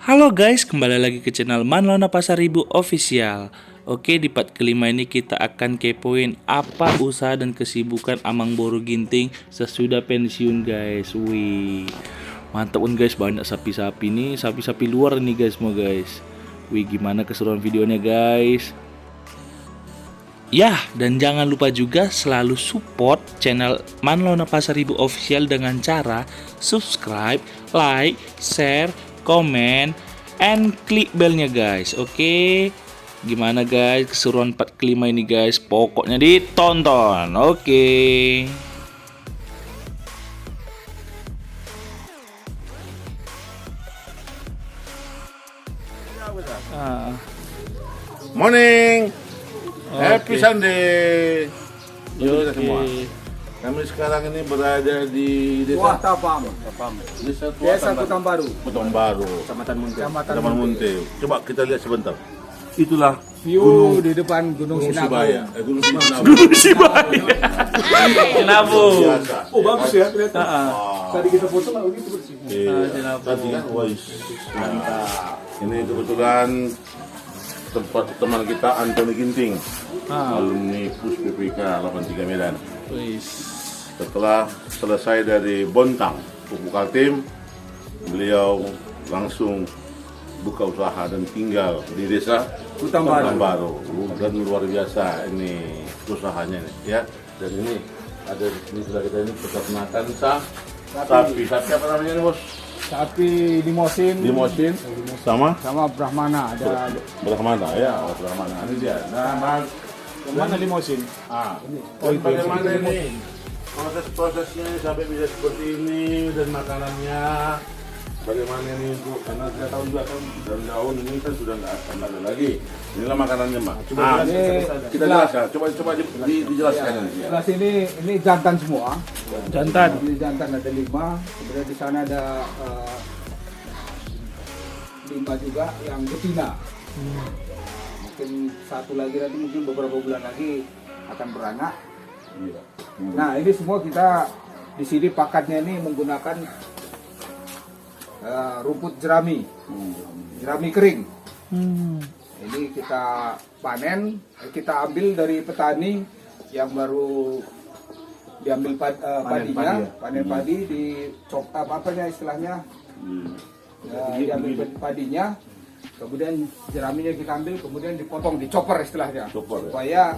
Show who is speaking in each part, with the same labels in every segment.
Speaker 1: Halo guys, kembali lagi ke channel Manlona Pasaribu Official. Oke, di part kelima ini kita akan kepoin apa usaha dan kesibukan Amang Boru Ginting sesudah pensiun guys. Wih, mantap kan guys, banyak sapi-sapi nih, sapi-sapi luar nih guys semua guys. Wih, gimana keseruan videonya guys? Ya, dan jangan lupa juga selalu support channel Manlona Pasaribu Official dengan cara subscribe, like, share, komen, and klik belnya guys. Oke, gimana guys keseruan part kelima ini guys? Pokoknya ditonton. Oke.
Speaker 2: Morning,
Speaker 1: Oke.
Speaker 2: happy Sunday. Untuk kita semua.
Speaker 1: Oke.
Speaker 2: Kami sekarang ini berada di
Speaker 3: Wah,
Speaker 2: desa
Speaker 3: Tapam,
Speaker 2: Desa
Speaker 3: Desa Kutang Baru,
Speaker 2: Kutang Baru,
Speaker 3: Kecamatan Munte.
Speaker 2: Kecamatan Munte. Coba kita lihat sebentar. Itulah
Speaker 3: View di depan Gunung
Speaker 2: Gunung
Speaker 3: Sinabu.
Speaker 2: Sibaya. Gunung Sibaya.
Speaker 1: Kenapa?
Speaker 2: Biasa.
Speaker 3: Oh, bagus ya kelihatan.
Speaker 1: Ah.
Speaker 3: Tadi kita foto nggak begitu bersih.
Speaker 2: Iya. Tadi kan, wah, mantap. Ini kebetulan tempat teman kita Anthony Ginting, alumni PUS PPK 83 Medan. Setelah selesai dari Bontang, Pupuk Kaltim, beliau langsung buka usaha dan tinggal di desa
Speaker 3: Kutang
Speaker 2: Baru. Dan luar biasa ini usahanya nih, ya. Dan ini ada di sebelah kita ini peternakan sapi. Sapi apa namanya nih bos?
Speaker 3: Sapi limosin
Speaker 2: sama
Speaker 3: sama Brahmana ada.
Speaker 2: Brahmana ya, Brahmana ini dia. Nah,
Speaker 3: Mana limosin?
Speaker 2: dan bagaimana ini proses-prosesnya sampai bisa seperti ini dan makanannya bagaimana ini untuk karena kita tahu juga kan daun ini kan sudah nggak akan ada lagi. Inilah makanannya mak. Kita jelaskan. Coba dijelaskan ini.
Speaker 3: Sebelah sini ini jantan semua.
Speaker 1: Jantan.
Speaker 3: Ini jantan ada 5. Kemudian di sana ada 5 juga yang betina. Mungkin satu lagi nanti mungkin beberapa bulan lagi akan beranak. Nah ini semua kita di sini pakatnya ini menggunakan rumput jerami, jerami kering. Ini kita panen, kita ambil dari petani yang baru diambil padinya, panen padi di apanya istilahnya, diambil padinya. Kemudian jeraminya kita ambil, kemudian dipotong, dicoper istilahnya, supaya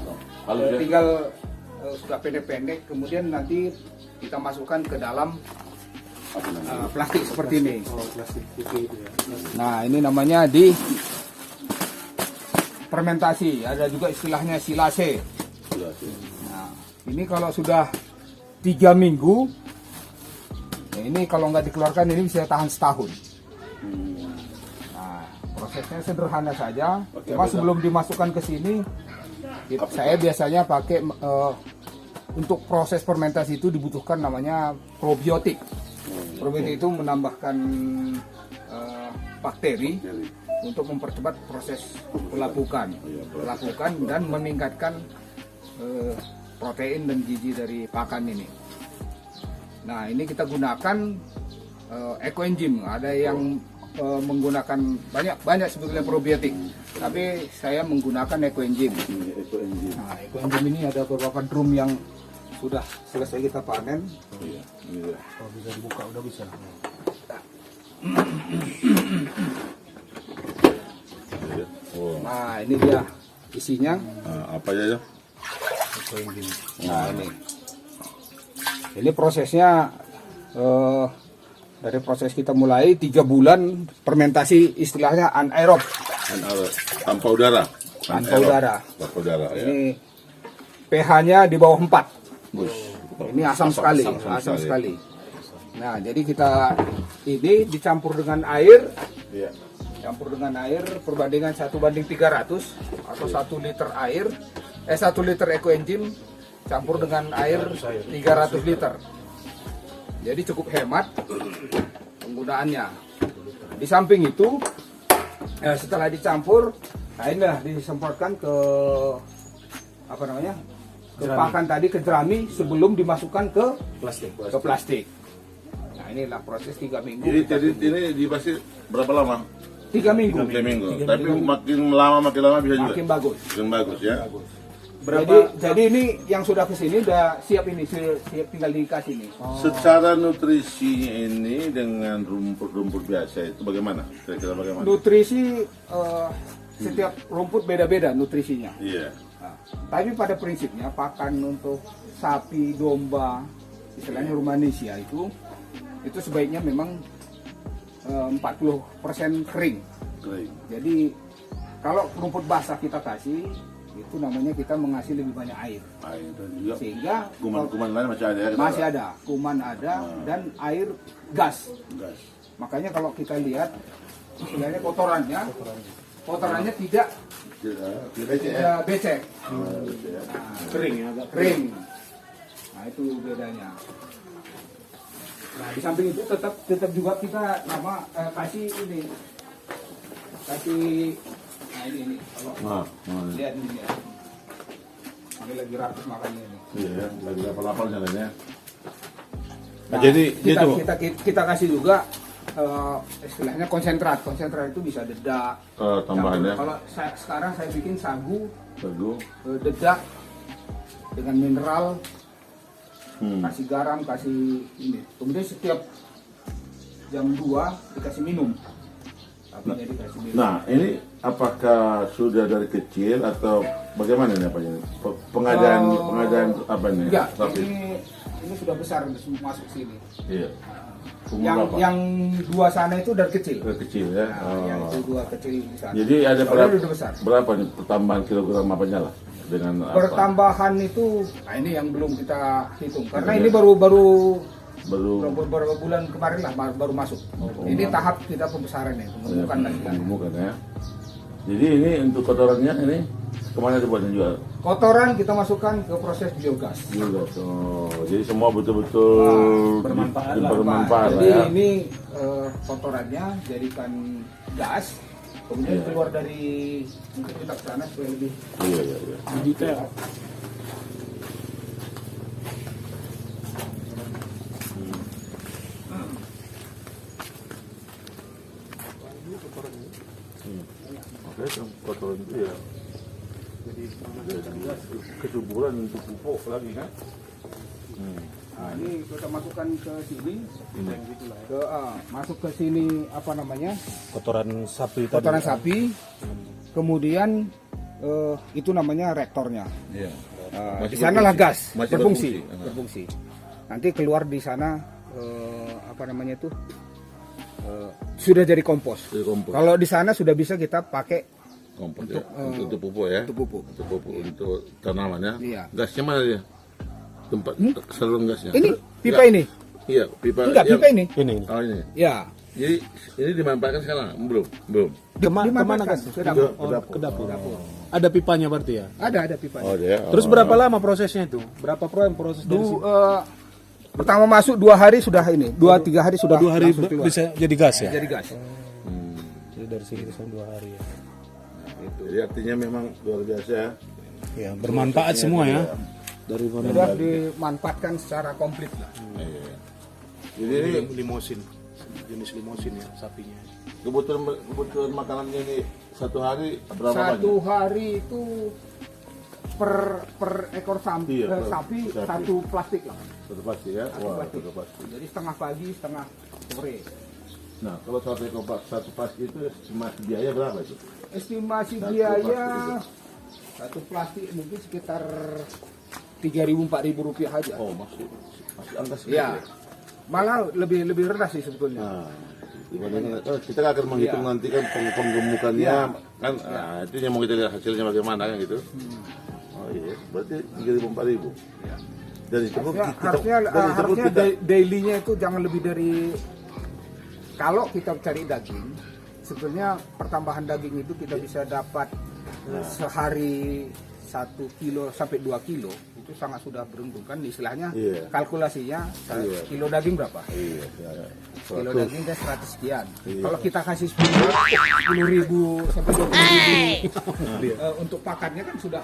Speaker 3: tinggal sudah pendek-pendek. Kemudian nanti kita masukkan ke dalam plastik seperti ini. Nah ini namanya di fermentasi. Ada juga istilahnya silase. Nah ini kalau sudah 3 minggu, ini kalau nggak dikeluarkan ini bisa tahan setahun. Prosesnya sederhana saja, cuma sebelum dimasukkan ke sini, saya biasanya pakai untuk proses fermentasi itu dibutuhkan namanya probiotik. Probiotik itu menambahkan bakteri untuk mempercepat proses pelapukan dan meningkatkan protein dan gizi dari pakan ini. Nah ini kita gunakan ekoenzim, ada yang menggunakan banyak sebetulnya probiotik, tapi saya menggunakan ekoenzim. Nah, ekoenzim ini ada beberapa drum yang sudah selesai kita panen. Kalau bisa dibuka udah bisa. Nah ini dia isinya.
Speaker 2: Apa aja?
Speaker 3: Nah ini prosesnya. Dari proses kita mulai 3 bulan fermentasi, istilahnya anaerob.
Speaker 2: Tanpa udara.
Speaker 3: Tanpa udara.
Speaker 2: Ya.
Speaker 3: Ini pH-nya di bawah 4. Ini asam sekali. Nah, jadi kita ini dicampur dengan air.
Speaker 2: Iya.
Speaker 3: Campur dengan air perbandingan 1:300 atau 1 liter air. 1 liter ekoenzim campur dengan air 300 liter. Jadi cukup hemat penggunaannya. Di samping itu, setelah dicampur, nah inilah disemprotkan ke pakan tadi, ke jerami sebelum dimasukkan ke plastik. Nah inilah proses 3 minggu.
Speaker 2: Jadi ini dipasti berapa lama?
Speaker 3: 3 minggu.
Speaker 2: 3 minggu. Tapi makin lama bisa juga.
Speaker 3: Makin bagus.
Speaker 2: Makin bagus ya.
Speaker 3: Jadi ini yang sudah kesini udah siap ini, siap tinggal dikasih ini.
Speaker 2: Secara nutrisinya ini dengan rumput-rumput biasa itu bagaimana? Kira-kira bagaimana?
Speaker 3: Nutrisi setiap rumput beda-beda nutrisinya.
Speaker 2: Iya.
Speaker 3: Nah, tapi pada prinsipnya pakan untuk sapi, domba, istilahnya Rumanesia itu sebaiknya memang 40% kering. Jadi kalau rumput basah kita kasih, itu namanya kita mengasih lebih banyak air.
Speaker 2: Dan juga
Speaker 3: Sehingga
Speaker 2: kuman-kuman lain masih ada ya?
Speaker 3: masih ada, kuman ada dan air gas. Makanya kalau kita lihat istilahnya kotorannya tidak becek.
Speaker 4: Kering ya, agak
Speaker 3: Kering. Nah, itu bedanya. Nah, di samping itu tetap juga kita kasih ini. Nah ini kalau lihat ini ya. Ini lagi ratus makannya ini.
Speaker 2: Iya, lagi lapar-lapar jalannya.
Speaker 3: Nah,
Speaker 2: jadi
Speaker 3: kita kasih juga istilahnya konsentrat. Konsentrat itu bisa dedak.
Speaker 2: Tambahannya.
Speaker 3: Kalau sekarang saya bikin sagu, dedak dengan mineral, kasih garam, kasih ini. Kemudian setiap jam 2 dikasih minum.
Speaker 2: Nah, ini apakah sudah dari kecil atau bagaimana ini apa ini? Pengadaan apa ini?
Speaker 3: Enggak, ini sudah besar masuk sini.
Speaker 2: Iya.
Speaker 3: Yang 2 sana itu dari kecil.
Speaker 2: Dari kecil ya.
Speaker 3: Nah, yang itu 2 kecil di sana.
Speaker 2: Jadi ada
Speaker 3: besar.
Speaker 2: berapa nih pertambahan kilogram apanya lah dengan
Speaker 3: pertambahan apa? Itu ini yang belum kita hitung karena ini baru beberapa bulan kemarin lah baru masuk. Ini tahap kita pembesaran ya,
Speaker 2: pemumukan ya. Jadi ini untuk kotorannya ini kemana dibuatnya juga?
Speaker 3: Kotoran kita masukkan ke proses biogas.
Speaker 2: Jadi semua betul-betul bermanfaat.
Speaker 3: Jadi
Speaker 2: ya.
Speaker 3: ini kotorannya jadikan gas, kemudian keluar dari kita ke sana supaya lebih
Speaker 4: detail.
Speaker 2: Kotoran itu ya. Jadi kesuburan untuk pupuk lagi kan?
Speaker 3: Nah, ini kita masukkan ke sini, masuk ke sini apa namanya?
Speaker 4: Kotoran sapi.
Speaker 3: Kotoran sapi. Kemudian itu namanya reaktornya.
Speaker 2: Iya.
Speaker 3: Di sanalah gas
Speaker 2: masih
Speaker 3: berfungsi. Nanti keluar di sana apa namanya itu sudah jadi kompos. Kalau di sana sudah bisa kita pakai
Speaker 2: kompos untuk pupuk ya.
Speaker 3: Untuk pupuk.
Speaker 2: Untuk tanaman ya.
Speaker 3: Iya.
Speaker 2: Gasnya mana dia? Tempat saluran gasnya.
Speaker 3: Ini pipa ini.
Speaker 2: Iya, pipa.
Speaker 3: Enggak, pipa ini.
Speaker 2: Oh, ini.
Speaker 3: Ya.
Speaker 2: Jadi ini dimanfaatkan sekarang? Belum.
Speaker 4: Kemana kasih?
Speaker 3: Ke dapur.
Speaker 4: Ke dapur. Ada pipanya berarti ya?
Speaker 3: Ada pipanya.
Speaker 2: Oh, dia.
Speaker 4: Terus berapa lama prosesnya itu? Berapa proses dari sini?
Speaker 3: Pertama masuk 2 hari sudah ini. 2-3 hari sudah.
Speaker 4: 2 hari bisa jadi gas ya?
Speaker 3: Jadi gas.
Speaker 4: Jadi dari sini sampai 2 hari ya.
Speaker 2: Jadi artinya memang luar biasa ya.
Speaker 4: Ya, bermanfaat semua ya. Dari
Speaker 3: sudah dimanfaatkan secara komplit lah.
Speaker 2: Jadi ini
Speaker 4: limosin, jenis limosin ya sapinya.
Speaker 2: kebutuhan makanannya ini satu hari berapa banyak?
Speaker 3: Satu hari itu per ekor sapi,
Speaker 2: Iya,
Speaker 3: sapi
Speaker 2: sapi.
Speaker 3: 1 plastik lah.
Speaker 2: Satu pasti ya.
Speaker 3: Plastik.
Speaker 2: Satu pasti.
Speaker 3: Jadi setengah pagi, setengah sore.
Speaker 2: Nah, kalau satu pasti itu estimasi biaya berapa itu?
Speaker 3: Estimasi
Speaker 2: Satu
Speaker 3: biaya
Speaker 2: plastik
Speaker 3: satu plastik mungkin sekitar 3.000-4.000 rupiah aja.
Speaker 2: Oh, masih angka segitu.
Speaker 3: Ya, malah lebih rendah sih sebetulnya.
Speaker 2: Nah, dibandingkan kita akan menghitung nanti kan penggemukannya kan. Nah, itu yang mau kita lihat hasilnya bagaimana kan gitu. Oh iya, berarti 3.000-4.000.
Speaker 3: Ya.
Speaker 2: Dari itu
Speaker 3: Harusnya dailynya itu jangan lebih dari, kalau kita cari daging, sebetulnya pertambahan daging itu kita bisa dapat sehari 1 kilo sampai 2 kilo, itu sangat sudah beruntung kan istilahnya. Kalkulasinya kilo daging berapa? Kilo daging kan 100 sekian. Kalau kita kasih 10.000 sampai 20.000 untuk pakannya kan sudah.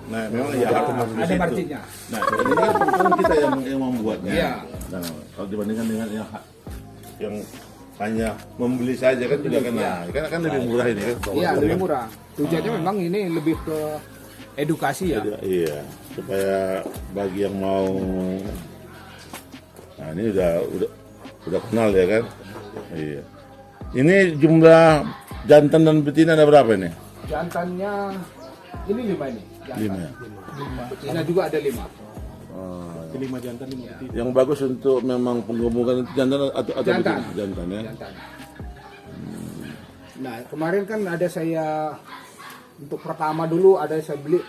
Speaker 2: Nah, memang ya
Speaker 3: ada marginnya.
Speaker 2: Nah, ini kan kita yang membuatnya.
Speaker 3: Iya.
Speaker 2: Nah, kalau dibandingkan dengan yang hanya membeli saja kan juga kena. Kan lebih murah ini kan.
Speaker 3: Iya, lebih murah. Tujuannya memang ini lebih ke edukasi ya.
Speaker 2: Iya, supaya bagi yang mau, nah ini udah kenal ya kan. Iya. Ini jumlah jantan dan betina ada berapa ini?
Speaker 3: Jantannya ini 5 ini. Jantan.
Speaker 2: 5.
Speaker 3: Betina juga ada 5.
Speaker 4: 5 jantan 5 betina.
Speaker 2: Yang bagus untuk memang penggemukan itu jantan atau
Speaker 3: Jantan.
Speaker 2: betina? Jantan ya.
Speaker 3: Jantan. Nah, kemarin kan ada saya untuk pertama dulu ada saya beli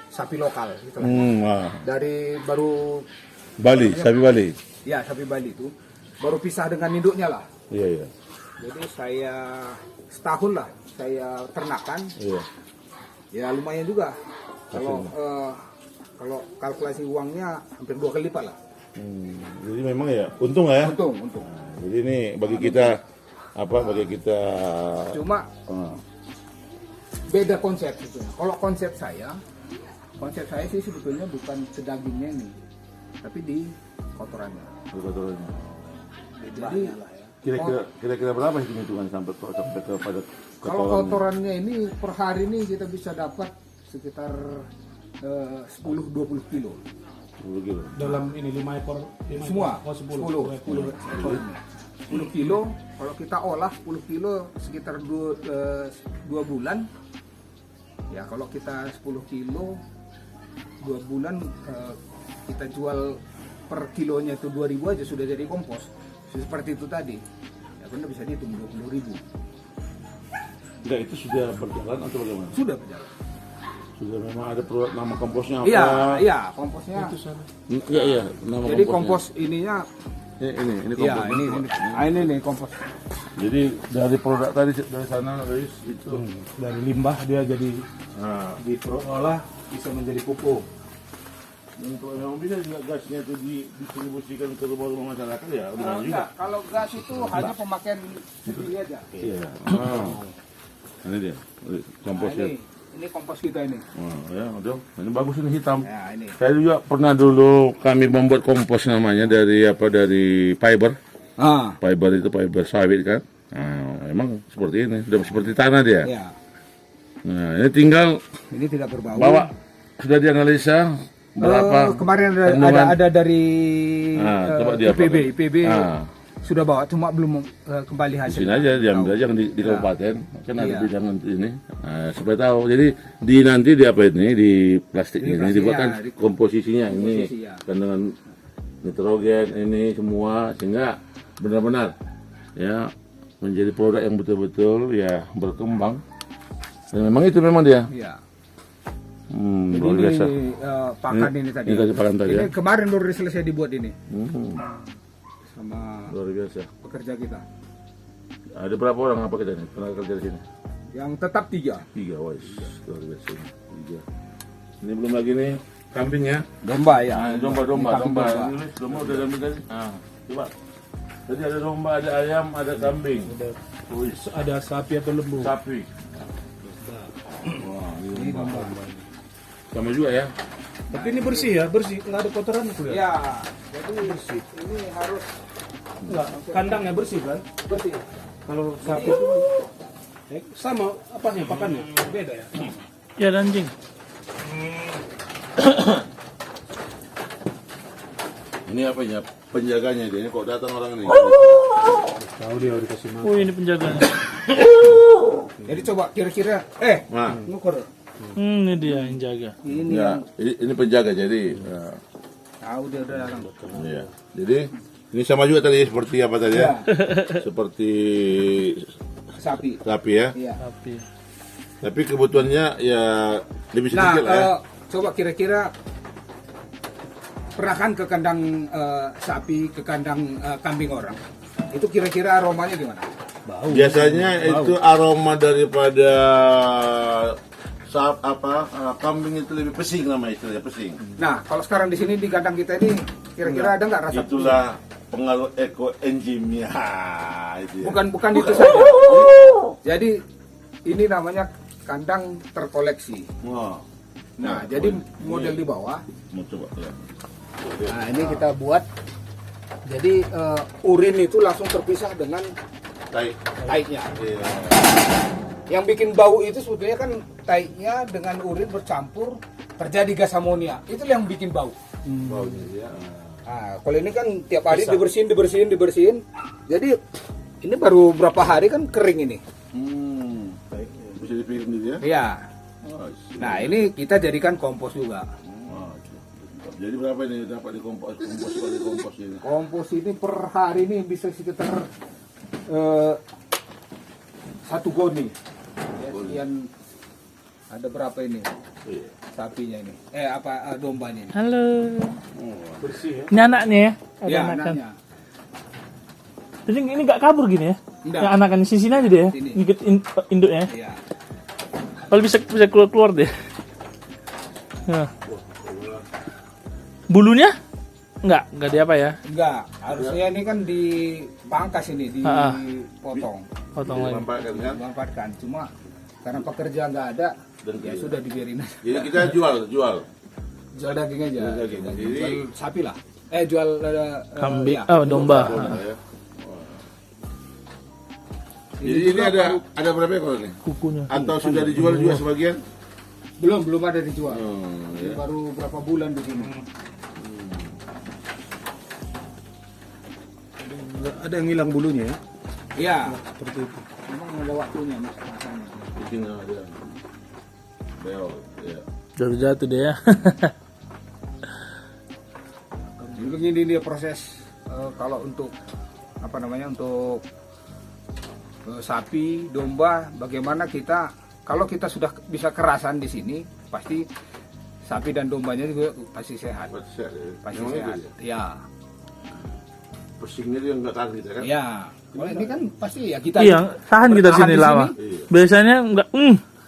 Speaker 3: sapi lokal gitu lah.
Speaker 2: Wah.
Speaker 3: Dari baru
Speaker 2: Bali, sapi Bali.
Speaker 3: ya sapi Bali itu baru pisah dengan induknya lah.
Speaker 2: Iya, iya.
Speaker 3: Jadi saya setahun lah saya ternakan.
Speaker 2: Iya.
Speaker 3: Ya lumayan juga. Kalau kalkulasi uangnya hampir 2 kali lipat lah.
Speaker 2: Jadi memang ya untung lah ya.
Speaker 3: Untung.
Speaker 2: Jadi ini bagi kita
Speaker 3: Cuma beda konsep gitu. Kalau konsep saya sih sebetulnya bukan ke dagingnya ini, tapi di kotorannya. Jadi
Speaker 2: Kira-kira berapa hitungan sampai kepada
Speaker 3: kalau kotorannya ini per hari ini kita bisa dapat sekitar 10-20 kilo.
Speaker 2: 10 kilo.
Speaker 4: Dalam ini 5 ekor.
Speaker 3: Semua.
Speaker 4: Oh, 10
Speaker 3: ekor ini. 10 kilo. Kalau kita olah 10 kilo sekitar 2 bulan. Ya kalau kita 10 kilo 2 bulan kita jual per kilonya itu 2.000 aja sudah jadi kompos. Seperti itu tadi. Ya benar bisa dihitung 20.000.
Speaker 2: Enggak, itu sudah berjalan atau bagaimana?
Speaker 3: Sudah berjalan.
Speaker 2: Sudah memang ada produk nama komposnya apa?
Speaker 3: Iya, komposnya.
Speaker 2: Iya, nama
Speaker 3: Jadi
Speaker 2: komposnya.
Speaker 3: kompos ininya
Speaker 2: Ini kompos.
Speaker 3: iya, ini nih kompos.
Speaker 2: Jadi dari produk tadi dari sana dari itu.
Speaker 4: Dari limbah dia jadi
Speaker 2: Nah,
Speaker 4: diolah bisa menjadi pupuk.
Speaker 2: untuk memang bisa juga gasnya itu didistribusikan ke rumah-rumah masyarakat ya, udah juga.
Speaker 3: Enggak, kalau gas itu hanya pemakaian sendiri aja.
Speaker 2: Iya. Ini dia, kompos
Speaker 3: Nah,
Speaker 2: ya.
Speaker 3: ini kompos kita ini.
Speaker 2: Ya, udah. Ini bagus ini hitam.
Speaker 3: Ya, ini.
Speaker 2: Saya juga pernah dulu kami membuat kompos namanya dari fiber. Fiber itu fiber sawit kan. Nah, emang seperti ini, sudah seperti tanah dia.
Speaker 3: Ya.
Speaker 2: Nah, ini tinggal
Speaker 3: Ini tidak berbau.
Speaker 2: bawa, sudah dianalisa berapa
Speaker 3: kemarin
Speaker 2: kandungan.
Speaker 3: ada dari
Speaker 2: coba dia
Speaker 3: IPB sudah bawa, cuma belum kembali
Speaker 2: Di
Speaker 3: hasil.
Speaker 2: sini aja diambil aja di kabupaten, kan ada
Speaker 3: Iya.
Speaker 2: bidang ini. Nah, supaya tahu. Jadi nanti di apa ini di plastik
Speaker 3: Di
Speaker 2: ini
Speaker 3: plastik,
Speaker 2: dibuatkan
Speaker 3: ya,
Speaker 2: komposisinya ini
Speaker 3: komposisi, ya.
Speaker 2: kandungan nitrogen ini semua sehingga benar-benar ya menjadi produk yang betul-betul ya berkembang. Dan memang itu memang dia.
Speaker 3: Iya.
Speaker 2: Luar
Speaker 3: Jadi
Speaker 2: biasa.
Speaker 3: ini pakan ini tadi.
Speaker 2: Ini tadi pakan tadi
Speaker 3: Ini
Speaker 2: ya.
Speaker 3: kemarin baru selesai dibuat ini sama
Speaker 2: Luar biasa.
Speaker 3: pekerja kita.
Speaker 2: Ada berapa orang apa kita nih pernah kerja di sini?
Speaker 3: Yang tetap 3.
Speaker 2: 3, wah, luar biasa ini. 3. Ini belum lagi nih kambing ya.
Speaker 3: Domba ya.
Speaker 2: Nah, domba. Ini domba udah ambil tadi. Coba. Tadi ada domba, ada ayam, ada kambing.
Speaker 4: Ada sapi atau lembu.
Speaker 2: Sapi. Wah, ini domba. Sama juga ya.
Speaker 4: Tapi ini bersih ya, bersih. Nggak ada kotoran itu ya.
Speaker 3: Ya, jadi bersih. Ini harus
Speaker 4: Nggak, kandangnya bersih kan?
Speaker 3: bersih.
Speaker 4: Kalau sapi itu sama apanya, pakannya? Beda ya?
Speaker 1: Ya anjing.
Speaker 2: Ini apanya? Penjaganya dia. Ini kok datang orang ini.
Speaker 4: Tahu dia udah dikasih makan.
Speaker 1: Oh ini penjaganya.
Speaker 3: Jadi coba kira-kira
Speaker 2: Nah,
Speaker 3: ngukur.
Speaker 1: Ini dia yang jaga.
Speaker 3: Ini
Speaker 2: ya, ini penjaga jadi.
Speaker 3: tahu dia udah datang.
Speaker 2: Iya. Jadi ini sama juga tadi seperti apa tadi ya? Seperti
Speaker 3: Sapi.
Speaker 2: sapi ya.
Speaker 3: Iya.
Speaker 1: Tapi
Speaker 2: Tapi kebutuhannya ya lebih sedikit lah ya.
Speaker 3: Coba kira-kira pernah kan ke kandang sapi, ke kandang kambing orang. Itu kira-kira aromanya gimana?
Speaker 2: Biasanya itu aroma daripada kambing itu lebih pesing nama istilahnya pesing.
Speaker 3: Nah, kalau sekarang di sini di kandang kita ini kira-kira ada nggak rasa?
Speaker 2: Itulah pengaruh ekoenzimnya. Itu ya.
Speaker 3: Bukan itu saja. Jadi ini namanya kandang terkoleksi.
Speaker 2: Wah.
Speaker 3: Nah, jadi model di bawah.
Speaker 2: Mau coba ya.
Speaker 3: Nah, ini kita buat. Jadi urin itu langsung terpisah dengan taiknya.
Speaker 2: Iya.
Speaker 3: Yang bikin bau itu sebetulnya kan taiknya dengan urin bercampur terjadi gas amonia. Itu yang bikin bau.
Speaker 2: Baunya ya.
Speaker 3: Nah, kalau ini kan tiap hari dibersihin. Jadi ini baru berapa hari kan kering ini.
Speaker 2: Bisa dipilih sendiri ya?
Speaker 3: Iya.
Speaker 2: Oh,
Speaker 3: Nah, ini kita jadikan kompos juga.
Speaker 2: jadi berapa ini dapat di kompos ini?
Speaker 3: Kompos ini per hari ini bisa sekitar 1 goni. Ya, sekian ada berapa ini?
Speaker 2: Iya.
Speaker 3: Sapinya ini. Dombanya ini.
Speaker 1: Halo.
Speaker 4: Bersih ya.
Speaker 1: Ini anaknya ya? Ada
Speaker 3: Ya,
Speaker 1: anakan.
Speaker 3: anaknya.
Speaker 1: Jadi ini nggak kabur gini ya?
Speaker 3: Enggak.
Speaker 1: Yang anakan di sini aja dia ya?
Speaker 3: Sini.
Speaker 1: Ngikut induknya.
Speaker 3: Iya.
Speaker 1: Kalau bisa keluar deh. Nah. Bulunya? Enggak di apa ya?
Speaker 3: Enggak, harusnya ini kan dipangkas ini, dipotong.
Speaker 1: Potong lagi.
Speaker 2: Dimanfaatkan kan?
Speaker 3: Dimanfaatkan. Cuma karena pekerja nggak ada,
Speaker 2: Dan
Speaker 3: ya
Speaker 2: iya.
Speaker 3: sudah dibiarin aja.
Speaker 2: Jadi kita jual.
Speaker 3: Jual daging aja.
Speaker 2: Jual daging. Jadi-
Speaker 3: Jual sapi lah. Jual
Speaker 1: Kambing,
Speaker 3: ya.
Speaker 1: domba.
Speaker 2: Ya. Jadi ini ada berapa ekor nih?
Speaker 1: Kukunya.
Speaker 2: Atau sudah dijual juga sebagian?
Speaker 3: Belum ada dijual.
Speaker 2: Ya.
Speaker 3: Ini baru berapa bulan di sini.
Speaker 4: Ada yang hilang bulunya ya.
Speaker 3: Iya.
Speaker 4: Seperti itu.
Speaker 3: Memang ada waktunya masanya.
Speaker 2: Bikin ada. Bel, ya.
Speaker 1: Jatuh deh ya.
Speaker 3: Jadi begini dia proses kalau untuk untuk sapi, domba, bagaimana kita kalau kita sudah bisa kerasan di sini, pasti sapi dan dombanya juga pasti sehat. Pasti
Speaker 2: Memang
Speaker 3: sehat.
Speaker 2: itu ya?
Speaker 3: Ya.
Speaker 2: Pusingnya dia nggak tahan kita kan?
Speaker 3: Ya. Kalau ini kan pasti ya kita
Speaker 1: Iya, tahan kita
Speaker 3: bertahan
Speaker 1: sini
Speaker 3: di
Speaker 1: lama.
Speaker 2: Iya.
Speaker 1: Biasanya enggak,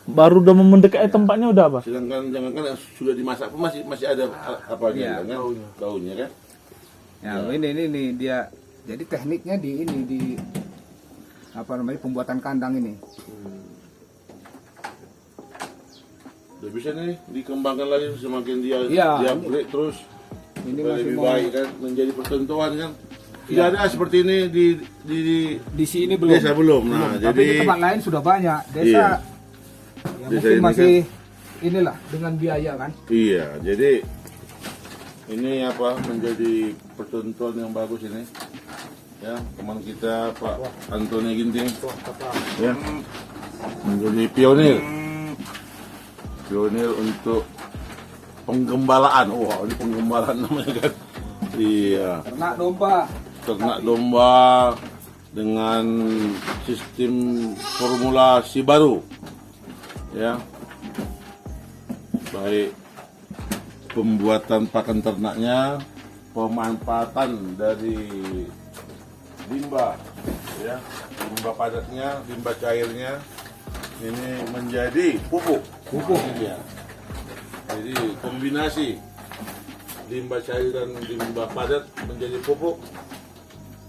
Speaker 1: baru udah mendekati tempatnya udah apa?
Speaker 2: Sedangkan jangankan yang sudah dimasak pun masih ada apa
Speaker 3: Iya.
Speaker 2: kan? Daunnya kan?
Speaker 3: Ya, ini dia. Jadi tekniknya di pembuatan kandang ini.
Speaker 2: Udah bisa nih dikembangkan lagi semakin dia
Speaker 3: Iya.
Speaker 2: dia upgrade terus
Speaker 3: Ini
Speaker 2: lebih
Speaker 3: mau-
Speaker 2: baik kan menjadi percontohan kan. Tidak ada seperti ini di
Speaker 3: Di sini belum.
Speaker 2: desa belum. Nah,
Speaker 3: Tapi
Speaker 2: jadi
Speaker 3: di tempat lain sudah banyak. Desa
Speaker 2: Iya.
Speaker 3: ya
Speaker 2: Desa
Speaker 3: mungkin
Speaker 2: ini
Speaker 3: masih inilah dengan biaya kan.
Speaker 2: iya, jadi ini menjadi percontohan yang bagus ini. Ya, teman kita Pak Antoni Ginting. Ya. Menjadi pionir untuk penggembalaan. Wah, ini penggembalaan namanya kan. Iya, ternak domba dengan sistem formulasi baru. Ya. Baik pembuatan pakan ternaknya, pemanfaatan dari limbah, ya, limbah padatnya, limbah cairnya, ini menjadi pupuk. Ya. Jadi kombinasi limbah cair dan limbah padat menjadi pupuk,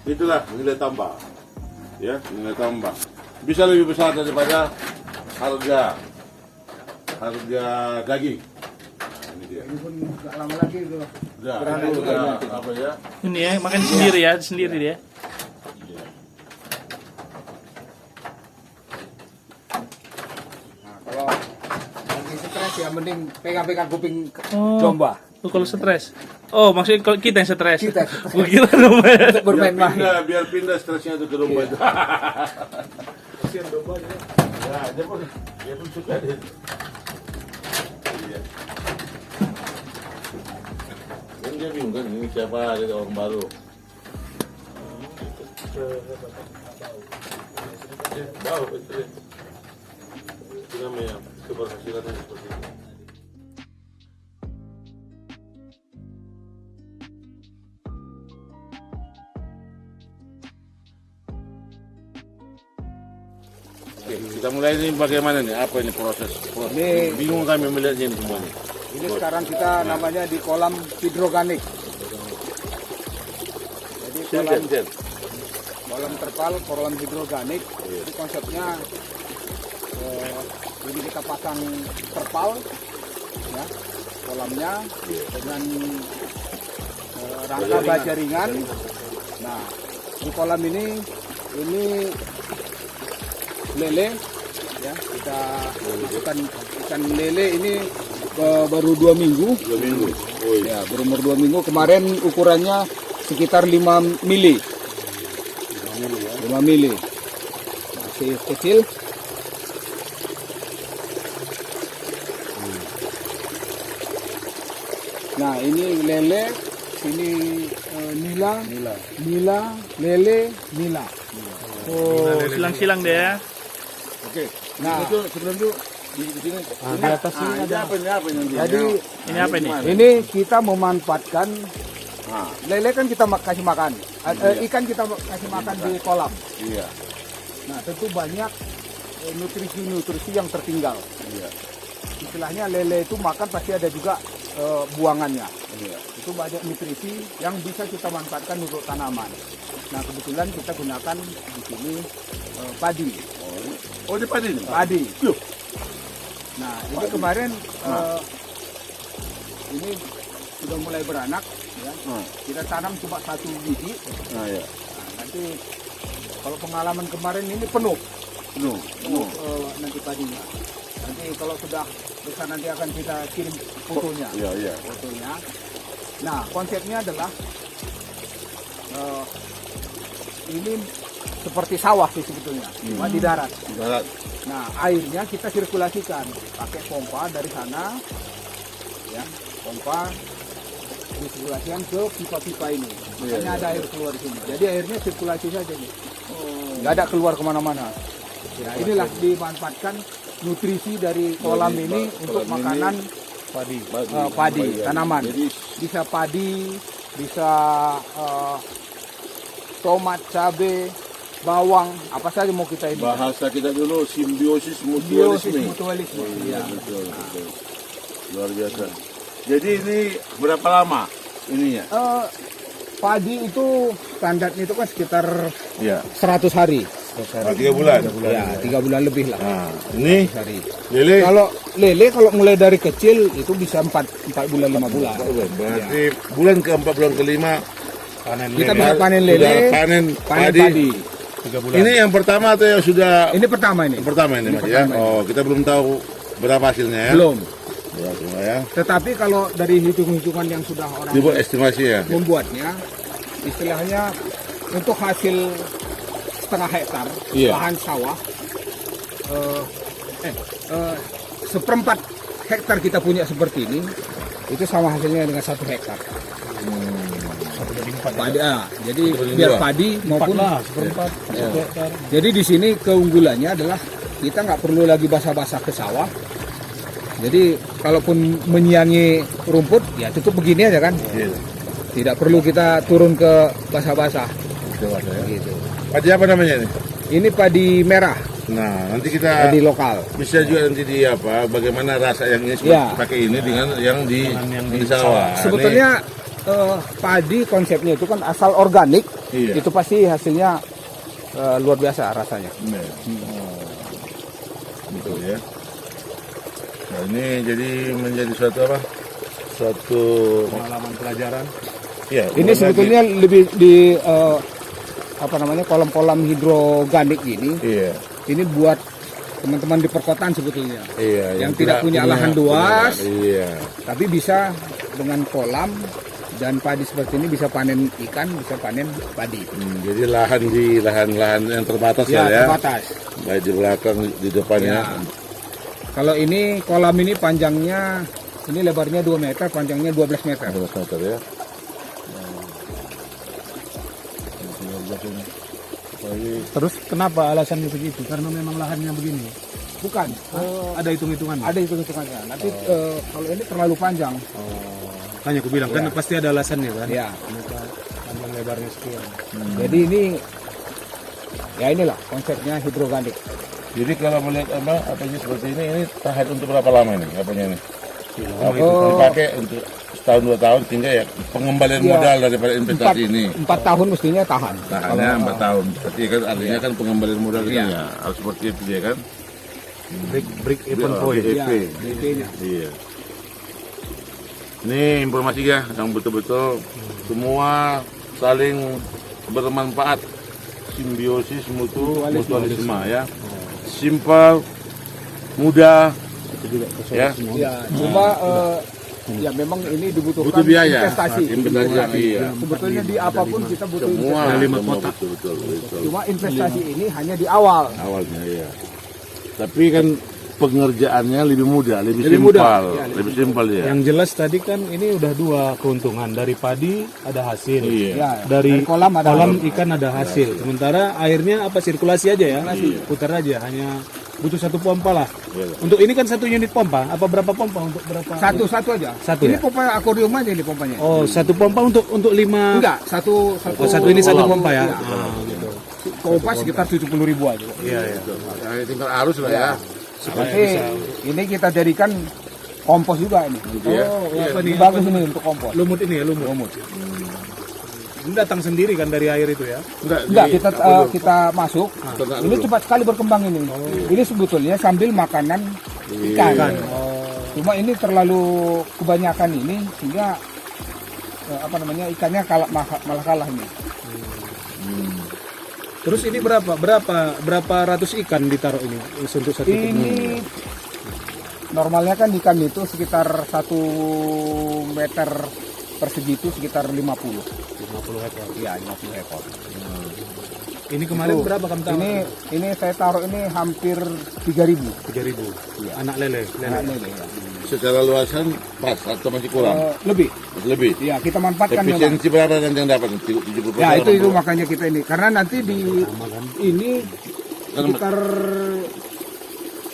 Speaker 2: itulah nilai tambah, ya, nilai tambah. Bisa lebih besar daripada harga daging. Nah, ini dia.
Speaker 3: Ini pun nggak lama lagi tuh.
Speaker 2: Udah apa ya?
Speaker 1: Ini ya, makan sendiri ya, sendiri dia.
Speaker 3: Nah, kalau lagi stres ya mending pegang-pegang kuping
Speaker 1: Oh.
Speaker 3: domba.
Speaker 1: Kalau stres. Oh, maksudnya kalau kita yang stres.
Speaker 3: Kita yang stres.
Speaker 1: Gua kira namanya.
Speaker 3: Untuk bermain-main.
Speaker 2: Biar pindah stresnya itu ke domba itu.
Speaker 4: Kasihan dombanya.
Speaker 2: Ya, dia pun suka deh. Iya. Kan dia bingung kan ini siapa, ada orang baru. Bau itu deh. Itu namanya keberhasilan seperti itu. Oke, kita mulai ini bagaimana nih? Apa ini proses?
Speaker 3: Ini-
Speaker 2: Bingung kami melihatnya ini semuanya.
Speaker 3: Ini sekarang kita namanya di kolam hidroganik. Jadi kolam terpal, kolam hidroganik. Jadi konsepnya ini kita pasang terpal, ya, kolamnya dengan rangka baja ringan. Nah, di kolam ini lele ya, kita masukkan ikan lele ini baru 2 minggu.
Speaker 2: 2 minggu. Oh, iya.
Speaker 3: Ya, berumur 2 minggu. Kemarin ukurannya sekitar 5 mili. 5 mili. Masih kecil. Nah, ini lele, ini nila, lele, nila.
Speaker 1: Oh, silang-silang deh ya.
Speaker 3: Oke. Nah, itu sebelum itu di sini.
Speaker 1: Di atas ini ada.
Speaker 3: Jadi
Speaker 1: Ini apa ini?
Speaker 3: ini kita memanfaatkan lele kan kita kasih makan, ikan kita kasih makan di kolam.
Speaker 2: Iya.
Speaker 3: Nah, tentu banyak nutrisi-nutrisi yang tertinggal.
Speaker 2: Iya.
Speaker 3: Istilahnya lele itu makan pasti ada juga buangannya.
Speaker 2: Iya.
Speaker 3: Itu banyak nutrisi yang bisa kita manfaatkan untuk tanaman. Nah, kebetulan kita gunakan di sini padi.
Speaker 2: Oh, ini padi ini?
Speaker 3: Padi.
Speaker 2: Loh.
Speaker 3: Nah, ini kemarin ini sudah mulai beranak ya. Kita tanam cuma 1 biji.
Speaker 2: Nah, ya.
Speaker 3: Nah, nanti kalau pengalaman kemarin ini penuh nanti padinya. Nanti kalau sudah besar nanti akan kita kirim fotonya.
Speaker 2: Iya.
Speaker 3: Fotonya. Nah, konsepnya adalah ini seperti sawah sih sebetulnya, cuma di darat.
Speaker 2: Darat.
Speaker 3: Nah, airnya kita sirkulasikan pakai pompa dari sana, ya, pompa disirkulasikan ke pipa-pipa ini. Makanya ada air keluar di sini. Jadi airnya sirkulasi saja nih, nggak ada keluar kemana-mana. Ya, inilah dimanfaatkan nutrisi dari kolam ini untuk makanan padi, tanaman.
Speaker 2: Jadi
Speaker 3: Bisa padi, bisa tomat, cabai, bawang, apa saja mau kita ini.
Speaker 2: bahasa kita dulu simbiosis
Speaker 3: Simbiosis
Speaker 2: mutualisme.
Speaker 3: mutualisme.
Speaker 2: Iya,
Speaker 3: Iya.
Speaker 2: betul. Luar biasa. Jadi ini berapa lama ininya?
Speaker 3: Padi itu standarnya itu kan sekitar
Speaker 2: Iya.
Speaker 3: 100 hari.
Speaker 2: 3 bulan.
Speaker 3: Ya, 3 bulan lebih lah.
Speaker 2: Nah, ini
Speaker 3: 100 hari.
Speaker 2: lele.
Speaker 3: Kalau lele kalau mulai dari kecil itu bisa 4 bulan 5 bulan.
Speaker 2: Berarti bulan ke-4 bulan ke-5
Speaker 3: Kita bisa panen lele,
Speaker 2: sudah panen padi.
Speaker 3: 3 bulan.
Speaker 2: Ini yang pertama atau yang sudah
Speaker 3: Ini pertama ini.
Speaker 2: yang pertama ini, Mas ya?
Speaker 3: pertama ini.
Speaker 2: Oh, kita belum tahu berapa hasilnya ya?
Speaker 3: Belum.
Speaker 2: Ya.
Speaker 3: Tetapi kalau dari hitung-hitungan yang sudah orang
Speaker 2: Dibuat estimasi ya?
Speaker 3: membuatnya, istilahnya untuk hasil setengah hektar
Speaker 2: Iya.
Speaker 3: lahan sawah, seperempat hektar kita punya seperti ini, itu sama hasilnya dengan 1 hektar. Padi, jadi
Speaker 2: Banding
Speaker 3: biar
Speaker 2: 2.
Speaker 3: padi maupun
Speaker 4: seperempat.
Speaker 3: jadi di sini keunggulannya adalah kita nggak perlu lagi basah-basah ke sawah. Jadi kalaupun menyiangi rumput ya cukup begini aja kan.
Speaker 2: Iya.
Speaker 3: Tidak perlu kita turun ke basah-basah.
Speaker 2: Coba ya.
Speaker 3: Gitu.
Speaker 2: Padi apa namanya ini?
Speaker 3: Ini padi merah,
Speaker 2: Nah, nanti kita
Speaker 3: padi lokal.
Speaker 2: bisa juga nanti di apa? Bagaimana rasa yang ini
Speaker 3: Ya.
Speaker 2: pakai ini dengan yang di sawah.
Speaker 3: Sebetulnya padi konsepnya itu kan asal organik,
Speaker 2: Iya.
Speaker 3: itu pasti hasilnya luar biasa rasanya.
Speaker 2: Ini. Betul ya. Nah, ini jadi menjadi suatu apa? Suatu
Speaker 4: Pengalaman pelajaran.
Speaker 2: ya.
Speaker 3: Ini
Speaker 2: bukan
Speaker 3: sebetulnya lebih di apa namanya kolam-kolam hidroganik ini.
Speaker 2: Iya.
Speaker 3: Ini buat teman-teman di perkotaan sebetulnya,
Speaker 2: Iya,
Speaker 3: yang tidak punya lahan luas.
Speaker 2: Iya.
Speaker 3: tapi bisa dengan kolam dan padi seperti ini bisa panen ikan, bisa panen padi.
Speaker 2: Jadi lahan yang terbatas
Speaker 3: Ya,
Speaker 2: ya.
Speaker 3: terbatas.
Speaker 2: Baik di belakang, di depannya.
Speaker 3: Ya. Kalau ini kolam ini panjangnya, ini lebarnya 2 meter, panjangnya 12 meter.
Speaker 2: 12 meter ya.
Speaker 4: Terus kenapa alasannya begitu? Karena memang lahannya begini.
Speaker 3: Bukan,
Speaker 4: Ada hitung-hitungannya.
Speaker 3: ada hitung-hitungannya. Nanti kalau ini terlalu panjang.
Speaker 4: Hanya aku bilang kan pasti ada alasannya kan.
Speaker 3: Ya.
Speaker 4: Kenapa panjang lebarnya sekian.
Speaker 3: Jadi ini, ya inilah konsepnya hidroganik.
Speaker 2: Jadi kalau melihat apa sih seperti ini tahan untuk berapa lama ini? Apanya ini? Apa itu
Speaker 3: Oh.
Speaker 2: dipakai untuk setahun 2 tahun tinggal ya pengembalian
Speaker 3: Iya.
Speaker 2: modal daripada investasi ini.
Speaker 3: 4 tahun mestinya tahan.
Speaker 2: Tahannya 4 tahun. Berarti kan artinya kan pengembalian modal itu
Speaker 3: Iya.
Speaker 2: ya harus seperti itu dia kan.
Speaker 4: Break even point.
Speaker 3: Ya,
Speaker 2: BP.
Speaker 3: BP-nya.
Speaker 2: Iya. Ini informasi ya yang betul-betul semua saling bermanfaat, simbiosis mutualisme ya. simpel, mudah, ya.
Speaker 3: Ya, cuma ya memang ini dibutuhkan
Speaker 2: Butuh biaya.
Speaker 3: investasi.
Speaker 2: Investasi, iya.
Speaker 3: Sebetulnya di apapun kita butuh
Speaker 2: Semua
Speaker 3: investasi.
Speaker 2: 5 kotak. Betul.
Speaker 3: Cuma investasi ini hanya di awal.
Speaker 2: Awalnya ya. Tapi kan pengerjaannya lebih mudah, lebih
Speaker 3: Lebih
Speaker 2: simpel,
Speaker 3: mudah. Ya,
Speaker 2: lebih simpel ya.
Speaker 4: Yang jelas tadi kan ini udah dua keuntungan, dari padi ada hasil,
Speaker 2: Iya.
Speaker 3: Ya,
Speaker 4: dari
Speaker 3: kolam ada
Speaker 4: ikan ada hasil. Sementara airnya apa sirkulasi aja ya, putar aja, hanya butuh satu pompa lah.
Speaker 2: Iya.
Speaker 4: Untuk ini kan satu unit pompa, apa berapa pompa untuk berapa?
Speaker 3: satu aja.
Speaker 4: Satu
Speaker 3: Ini
Speaker 4: ya?
Speaker 3: pompa akuarium aja ini pompanya.
Speaker 4: Oh, satu pompa untuk 5.
Speaker 3: Enggak, satu
Speaker 4: Oh, satu ini satu pompa ya.
Speaker 3: Iya.
Speaker 4: Gitu.
Speaker 3: Pompa sekitar 70.000 aja.
Speaker 4: Iya, iya.
Speaker 2: Nah, tinggal arus lah ya.
Speaker 3: Seperti ini kita jadikan kompos juga ini.
Speaker 2: Iya.
Speaker 3: Apa nih? Bagus ini untuk kompos.
Speaker 4: Lumut ini ya, lumut. Ini datang sendiri kan dari air itu ya?
Speaker 3: Enggak, kita masuk. Ini cepat sekali berkembang ini. Ini sebetulnya sambil makanan ikan. Cuma ini terlalu kebanyakan ini sehingga ikannya malah kalah ini.
Speaker 4: Terus ini berapa ratus ikan ditaruh ini untuk satu
Speaker 3: Ini normalnya kan ikan itu sekitar 1 meter persegi itu sekitar 50 ekor. Iya, 50 ekor.
Speaker 4: Ini kemarin
Speaker 3: Itu.
Speaker 4: berapa kamu tahu?
Speaker 3: Ini saya taruh ini hampir 3.000.
Speaker 4: 3.000.
Speaker 3: Iya.
Speaker 4: Anak lele.
Speaker 3: Anak lele, ya.
Speaker 2: Secara luasan pas atau masih kurang?
Speaker 3: Lebih.
Speaker 2: Masih lebih.
Speaker 3: Iya, kita manfaatkan memang.
Speaker 2: Efisiensi berapa nanti yang dapat? 70%?
Speaker 3: Ya, itu makanya kita ini. Karena nanti di ini sekitar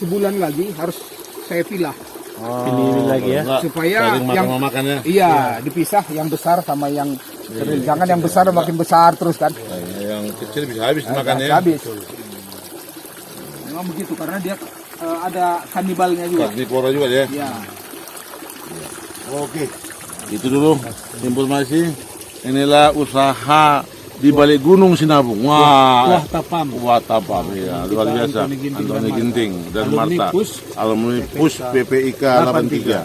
Speaker 3: sebulan lagi harus saya pilah.
Speaker 4: Pilih lagi ya.
Speaker 3: Supaya
Speaker 2: yang
Speaker 3: yang
Speaker 2: makannya.
Speaker 3: iya, dipisah yang besar sama yang kecil. Jangan yang besar makin besar terus kan.
Speaker 2: Yang kecil bisa habis makannya.
Speaker 3: Habis. Memang begitu karena dia ada kanibalnya juga.
Speaker 2: Karnivora juga ya.
Speaker 3: Iya.
Speaker 2: Oke. Itu dulu informasi. Inilah usaha di balik Gunung Sinabung. Wah tapam ya, luar biasa. Antoni Ginting dan Marta. Alumni PUS PPIK 83.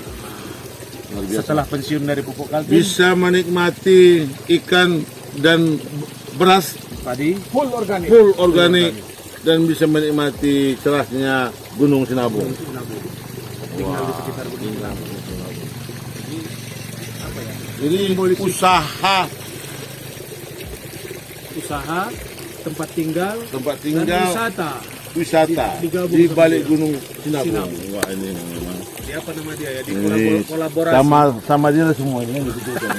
Speaker 2: Luar biasa.
Speaker 4: Setelah pensiun dari pupuk kaltim,
Speaker 2: Bisa menikmati ikan dan beras
Speaker 4: padi
Speaker 3: Full organik.
Speaker 2: full organik dan bisa menikmati cerahnya Gunung Sinabung.
Speaker 4: tinggal di sekitar Gunung Sinabung.
Speaker 2: Ini
Speaker 4: Usaha, tempat tinggal,
Speaker 2: tempat
Speaker 4: dan
Speaker 2: tinggal, wisata
Speaker 4: digabung
Speaker 2: di
Speaker 4: sama
Speaker 2: balik
Speaker 4: dia.
Speaker 2: Gunung Sinabung.
Speaker 4: Sinabung.
Speaker 2: Wah ini memang.
Speaker 4: Di apa nama dia ya? Di
Speaker 2: Ini
Speaker 4: kolaborasi.
Speaker 2: sama dia lah semua ini gitu kan.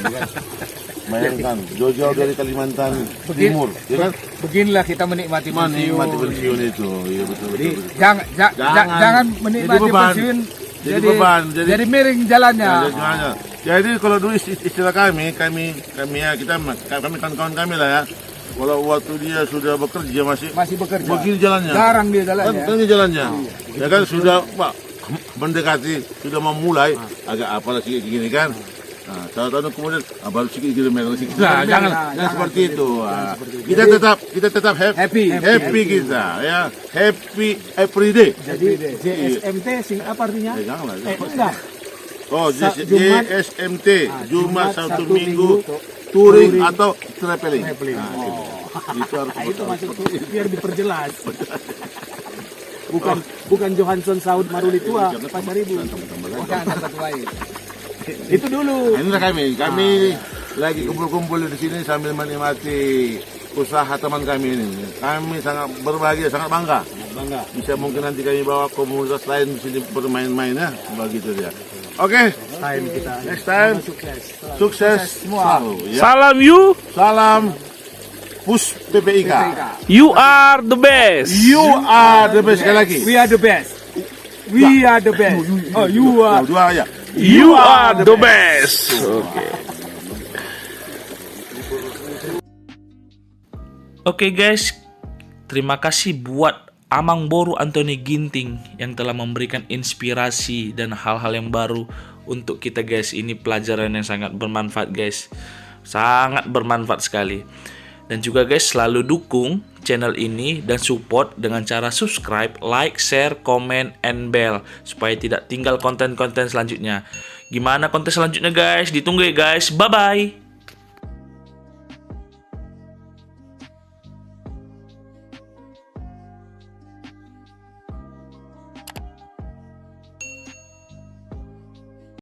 Speaker 2: Bayangkan, jauh-jauh dari Kalimantan Timur, ya kan?
Speaker 3: Beginilah kita menikmati pensiun.
Speaker 2: Menikmati pensiun itu, iya betul.
Speaker 3: Jangan menikmati
Speaker 2: Jadi beban.
Speaker 3: pensiun.
Speaker 2: Jadi beban,
Speaker 3: jadi miring jalannya.
Speaker 2: Jadi kalau dulu istilah kami ya kami kawan-kawan kami lah ya. Kalau waktu dia sudah bekerja masih
Speaker 3: bekerja.
Speaker 2: begini jalannya.
Speaker 3: Jarang dia jalannya.
Speaker 2: Kan ini jalannya. Ya kan sudah mendekati, sudah memulai agak apalah sedikit gini kan. Nah, tahun kemudian baru sedikit kilometer sedikit. Nah, jangan seperti itu. Nah, kita tetap happy kita ya. Happy every day.
Speaker 4: Jadi JSMT apa artinya?
Speaker 2: Janganlah.
Speaker 4: Enggak.
Speaker 2: Oh,
Speaker 4: Jumat.
Speaker 2: JSMT, Jumat Sabtu Minggu, touring atau traveling. Itu harus
Speaker 4: Itu masuk tuh biar diperjelas. bukan Johansson Saud Maruli tua, Pasar Ibu. Itu dulu.
Speaker 2: Inilah kami lagi kumpul-kumpul di sini sambil menikmati usaha teman kami ini. Kami sangat berbahagia, sangat bangga. Bisa mungkin nanti kami bawa komunitas lain di sini bermain-main ya, begitu dia. Oke, next time sukses selalu. Ya.
Speaker 1: Salam you.
Speaker 2: Salam PUS PPIK.
Speaker 1: You are the best.
Speaker 2: You are the best sekali lagi.
Speaker 3: We are the best. We are the best. Oh, you are.
Speaker 2: Dua aja.
Speaker 1: You are the best. Oke guys, terima kasih buat Amang Boru Antoni Ginting yang telah memberikan inspirasi dan hal-hal yang baru untuk kita guys. Ini pelajaran yang sangat bermanfaat guys. Sangat bermanfaat sekali. Dan juga guys, selalu dukung channel ini dan support dengan cara subscribe, like, share, comment, and bell supaya tidak tinggal konten-konten selanjutnya. Gimana konten selanjutnya guys? Ditunggu ya guys. Bye-bye.